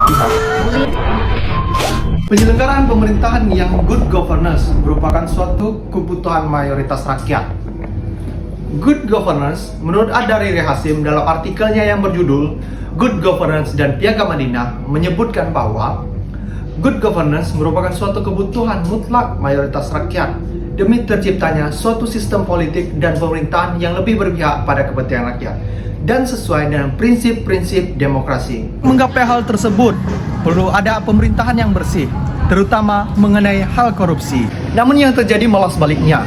pihak. Penyelenggaraan pemerintahan yang good governance merupakan suatu kebutuhan mayoritas rakyat. Good governance menurut Ad-Dariri Hasim dalam artikelnya yang berjudul Good Governance dan Piagam Madinah menyebutkan bahwa good governance merupakan suatu kebutuhan mutlak mayoritas rakyat demi terciptanya suatu sistem politik dan pemerintahan yang lebih berpihak pada kepentingan rakyat dan sesuai dengan prinsip-prinsip demokrasi. Menggapai hal tersebut, perlu ada pemerintahan yang bersih, terutama mengenai hal korupsi. Namun yang terjadi malah sebaliknya.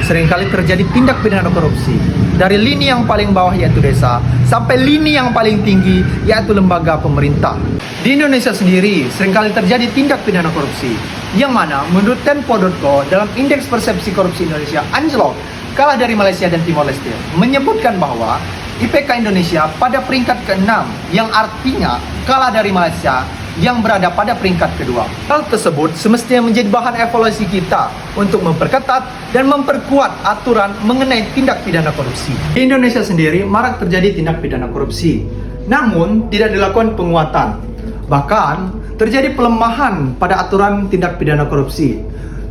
Seringkali terjadi tindak pidana korupsi dari lini yang paling bawah yaitu desa sampai lini yang paling tinggi yaitu lembaga pemerintah. Di Indonesia sendiri seringkali terjadi tindak pidana korupsi yang mana menurut Tempo.co dalam indeks persepsi korupsi Indonesia anjlok kalah dari Malaysia dan Timor Leste menyebutkan bahwa IPK Indonesia pada peringkat ke-6 yang artinya kalah dari Malaysia yang berada pada peringkat kedua. Hal tersebut semestinya menjadi bahan evaluasi kita untuk memperketat dan memperkuat aturan mengenai tindak pidana korupsi. Di Indonesia sendiri marak terjadi tindak pidana korupsi, namun tidak dilakukan penguatan. Bahkan terjadi pelemahan pada aturan tindak pidana korupsi.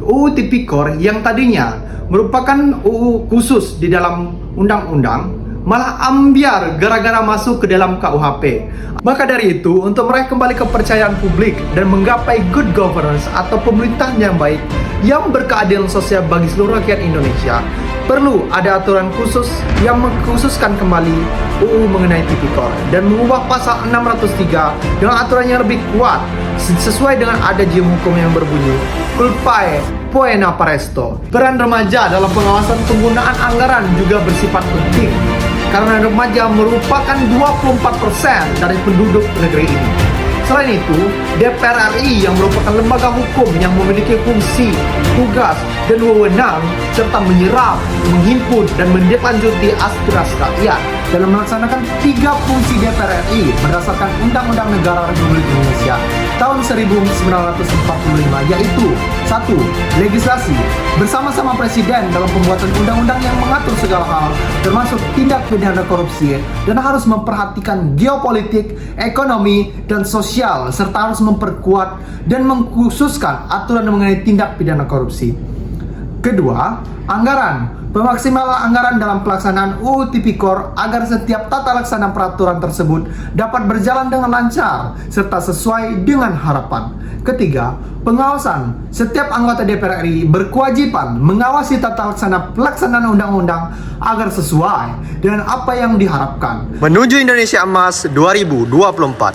UU Tipikor yang tadinya merupakan UU khusus di dalam undang-undang malah ambiar gara-gara masuk ke dalam KUHP. Maka dari itu, untuk meraih kembali kepercayaan publik dan menggapai good governance atau pemerintahan yang baik yang berkeadilan sosial bagi seluruh rakyat Indonesia, perlu ada aturan khusus yang mengkhususkan kembali UU mengenai Tipikor dan mengubah pasal 603 dengan aturan yang lebih kuat sesuai dengan adajim hukum yang berbunyi culpae poena paresto. Peran remaja dalam pengawasan penggunaan anggaran juga bersifat penting karena remaja merupakan 24% dari penduduk negeri ini. Selain itu, DPR RI yang merupakan lembaga hukum yang memiliki fungsi, tugas, dan wewenang serta menyerap, menghimpun, dan menindaklanjuti aspirasi rakyat dalam melaksanakan 3 fungsi DPR RI berdasarkan Undang-Undang Negara Republik Indonesia tahun 1945, yaitu 1. Legislasi, bersama-sama Presiden dalam pembuatan undang-undang yang mengatur segala hal, termasuk tindak pidana korupsi, dan harus memperhatikan geopolitik, ekonomi, dan sosial, serta harus memperkuat dan mengkhususkan aturan mengenai tindak pidana korupsi. Kedua, anggaran. Pemaksimalan anggaran dalam pelaksanaan UU Tipikor agar setiap tata laksana peraturan tersebut dapat berjalan dengan lancar serta sesuai dengan harapan. Ketiga, pengawasan. Setiap anggota DPR RI berkewajiban mengawasi tata laksana pelaksanaan undang-undang agar sesuai dengan apa yang diharapkan. Menuju Indonesia Emas 2024.